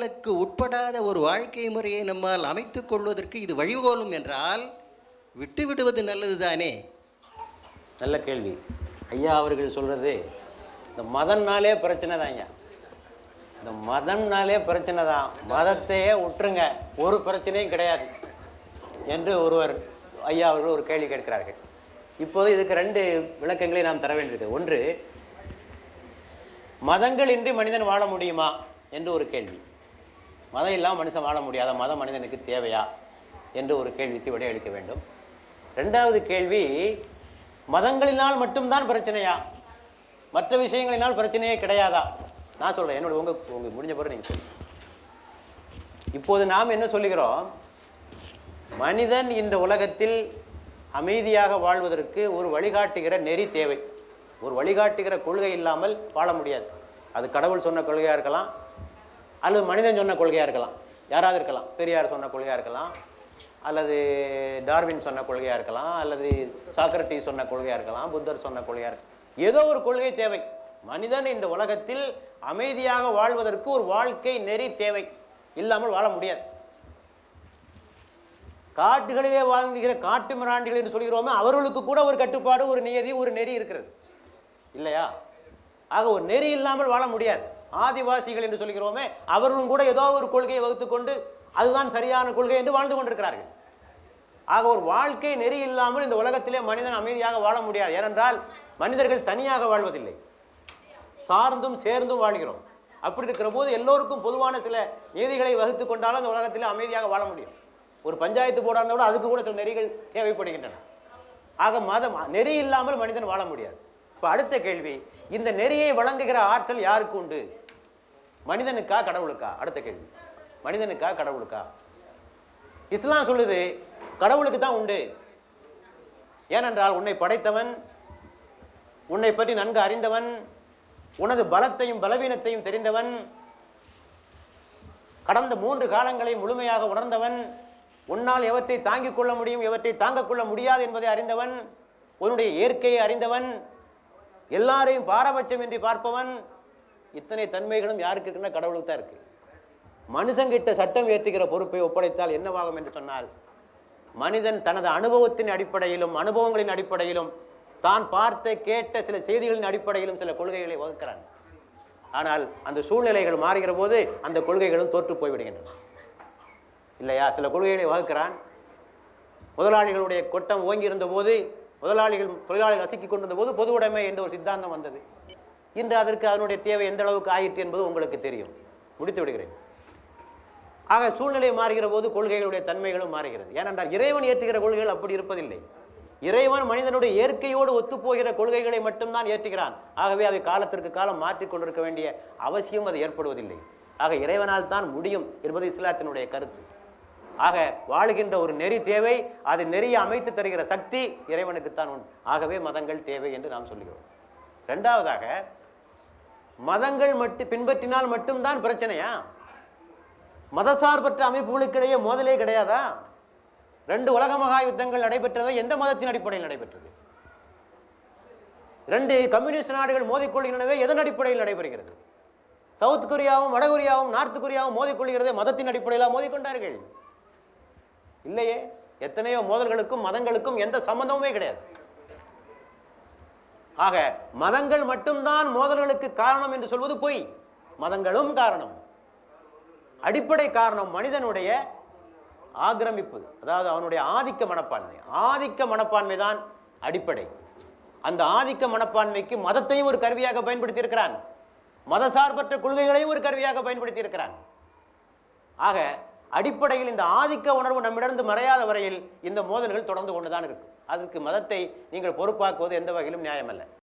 மதங்களுக்கு உட்படாத ஒரு வாழ்க்கை முறையை நம்மால் அமைத்துக் கொள்வதற்கு இது வழிகோலும் என்றால் விட்டு விடுவது நல்லது தானே? நல்ல கேள்வி. ஐயா அவர்கள் சொல்கிறது இந்த மதம்னாலே பிரச்சனை தான். ஐயா இந்த மதம்னாலே பிரச்சனை தான், மதத்தையே விட்டுருங்க, ஒரு பிரச்சனையும் கிடையாது என்று ஒருவர் ஐயா அவர்கள் ஒரு கேள்வி கேட்கிறார்கள். இப்போது இதுக்கு ரெண்டு விளக்கங்களை நாம் தர வேண்டியது. ஒன்று, மதங்கள் இன்றி மனிதன் வாழ முடியுமா என்று ஒரு கேள்வி. மதம் இல்லாமல் மனுஷன் வாழ முடியாத, மதம் மனிதனுக்கு தேவையா என்று ஒரு கேள்விக்கு விடையளிக்க வேண்டும். ரெண்டாவது கேள்வி, மதங்களினால் மட்டும்தான் பிரச்சனையா, மற்ற விஷயங்களினால் பிரச்சனையே கிடையாதா? நான் சொல்கிறேன், என்னோட உங்களுக்கு முடிஞ்ச பிறகு நீங்கள் சொல்லுங்கள். இப்போது நாம் என்ன சொல்லுகிறோம், மனிதன் இந்த உலகத்தில் அமைதியாக வாழ்வதற்கு ஒரு வழிகாட்டுகிற நெறி தேவை. ஒரு வழிகாட்டுகிற கொள்கை இல்லாமல் வாழ முடியாது. அது கடவுள் சொன்ன கொள்கையாக இருக்கலாம், அல்லது மனிதன் சொன்ன கொள்கையாக இருக்கலாம், யாராவது இருக்கலாம். பெரியார் சொன்ன கொள்கையாக இருக்கலாம், அல்லது டார்வின் சொன்ன கொள்கையாக இருக்கலாம், அல்லது சாக்ரட்டிஸ் சொன்ன கொள்கையாக இருக்கலாம், புத்தர் சொன்ன கொள்கையாக இருக்கலாம். ஏதோ ஒரு கொள்கை தேவை. மனிதன் இந்த உலகத்தில் அமைதியாக வாழ்வதற்கு ஒரு வாழ்க்கை நெறி தேவை, இல்லாமல் வாழ முடியாது. காட்டுகளிலே வாழ்கிற காட்டு மிராண்டிகள் என்று சொல்கிறோமே, அவர்களுக்கு கூட ஒரு கட்டுப்பாடு, ஒரு நியதி, ஒரு நெறி இருக்கிறது இல்லையா? ஆக ஒரு நெறி இல்லாமல் வாழ முடியாது. ஆதிவாசிகள் என்று சொல்கிறோமே, அவர்களும் கூட ஏதோ ஒரு கொள்கையை வகுத்துக்கொண்டு அதுதான் சரியான கொள்கை என்று வாழ்ந்து கொண்டிருக்கிறார்கள். ஆக ஒரு வாழ்க்கை நெறி இல்லாமல் இந்த உலகத்திலே மனிதன் அமைதியாக வாழ முடியாது. ஏனென்றால் மனிதர்கள் தனியாக வாழ்வதில்லை, சார்ந்தும் சேர்ந்தும் வாழ்கிறோம். அப்படி இருக்கிற போது எல்லோருக்கும் பொதுவான சில நீதிகளை வகுத்து கொண்டாலும் அந்த உலகத்திலே அமைதியாக வாழ முடியும். ஒரு பஞ்சாயத்து போடாத கூட அதுக்கு கூட சில நெறிகள் தேவைப்படுகின்றன. ஆக மதம் நெறி இல்லாமல் மனிதன் வாழ முடியாது. இப்போ அடுத்த கேள்வி, இந்த நெறியை வழங்குகிற ஆற்றல் யாருக்கு உண்டு? மனிதனுக்கா கடவுளுக்கா? அடுத்த கேள்வி, மனிதனுக்கா கடவுளுக்கா? இஸ்லாம் சொல்லுது கடவுளுக்கு தான் உண்டு. ஏனென்றால் உன்னை படைத்தவன், உன்னை பற்றி நன்கு அறிந்தவன், உனது பலத்தையும் பலவீனத்தையும் தெரிந்தவன், கடந்த 3 காலங்களை முழுமையாக உணர்ந்தவன், உன்னால் எவற்றை தாங்கிக் கொள்ள முடியும் எவற்றை தாங்கிக் கொள்ள முடியாது என்பதை அறிந்தவன், உன்னுடைய இயற்கையை அறிந்தவன், எல்லாரையும் பாரபட்சம் இன்றி பார்ப்பவன். இத்தனை தன்மைகளும் யாருக்கு இருக்குன்னா கடவுளுக்கு தான் இருக்கு. மனுஷங்கிட்ட சட்டம் ஏற்றுகிற பொறுப்பை ஒப்படைத்தால் என்னவாகும் என்று சொன்னால், மனிதன் தனது அனுபவத்தின் அடிப்படையிலும் அனுபவங்களின் அடிப்படையிலும் தான் பார்த்த கேட்ட சில செய்திகளின் அடிப்படையிலும் சில கொள்கைகளை வகுக்கிறான். ஆனால் அந்த சூழ்நிலைகள் மாறுகிற போது அந்த கொள்கைகளும் தோற்று போய்விடுகின்றன இல்லையா? சில கொள்கைகளை வகுக்கிறான். முதலாளிகளுடைய கொட்டம் ஓங்கி இருந்த போது, தொழிலாளிகள் நசுக்கி கொண்டிருந்த போது பொது உடைமை என்ற ஒரு சித்தாந்தம் வந்தது. இன்று அதற்கு அதனுடைய தேவை எந்த அளவுக்கு ஆயிற்று என்பது உங்களுக்கு தெரியும். முடித்து விடுகிறேன். ஆக சூழ்நிலை மாறுகிற போது கொள்கைகளுடைய தன்மைகளும் மாறுகிறது. ஏனென்றால் இறைவன் ஏற்றுகிற கொள்கைகள் அப்படி இருப்பதில்லை. இறைவன் மனிதனுடைய இயற்கையோடு ஒத்துப்போகிற கொள்கைகளை மட்டும்தான் ஏற்றுகிறான். ஆகவே அவை காலத்திற்கு காலம் மாற்றிக்கொண்டிருக்க வேண்டிய அவசியம் அது ஏற்படுவதில்லை. ஆக இறைவனால் தான் முடியும் என்பது இஸ்லாத்தினுடைய கருத்து. ஆக வாழுகின்ற ஒரு நெறி தேவை, அது நெறியை அமைத்து தருகிற சக்தி இறைவனுக்குத்தான் உண்டு. ஆகவே மதங்கள் தேவை என்று நாம் சொல்லுகிறோம். இரண்டாவதாக, மதங்கள் பின்பற்றினால் மட்டும்தான் பிரச்சனையா? மதசார்பற்ற அமைப்புகளுக்கிடையே மோதலே கிடையாதா? 2 உலக மகா யுத்தங்கள் நடைபெற்றதை எந்த மதத்தின் அடிப்படையில் நடைபெற்றது? 2 கம்யூனிஸ்ட் நாடுகள் மோதிக்கொள்கின்றனவே எதன் அடிப்படையில் நடைபெறுகிறது? சவுத் கொரியாவும் வட கொரியாவும் நார்த் கொரியாவும் மோதிக்கொள்கிறதே மதத்தின் அடிப்படையில் மோதிக்கொண்டார்கள் இல்லையே. எத்தனையோ மோதல்களுக்கும் மதங்களுக்கும் எந்த சம்பந்தமுமே கிடையாது. ஆக மதங்கள் மட்டும்தான் மோதல்களுக்கு காரணம் என்று சொல்வது பொய். மதங்களும் காரணம். அடிப்படை காரணம் மனிதனுடைய ஆக்கிரமிப்பு, அதாவது அவனுடைய ஆதிக்க மனப்பான்மை. ஆதிக்க மனப்பான்மை தான் அடிப்படை. அந்த ஆதிக்க மனப்பான்மைக்கு மதத்தையும் ஒரு கருவியாக பயன்படுத்தி இருக்கிறான், மதசார்பற்ற கொள்கைகளையும் ஒரு கருவியாக பயன்படுத்தி இருக்கிறான். ஆக அடிப்படையில் இந்த ஆதிக்க உணர்வு நம்மிடந்து மறையாத வரையில் இந்த மோதல்கள் தொடர்ந்து கொண்டுதான் இருக்கும். அதுக்கு மதத்தை நீங்கள் பொறுப்பாக்குவது எந்த வகையிலும் நியாயமல்ல.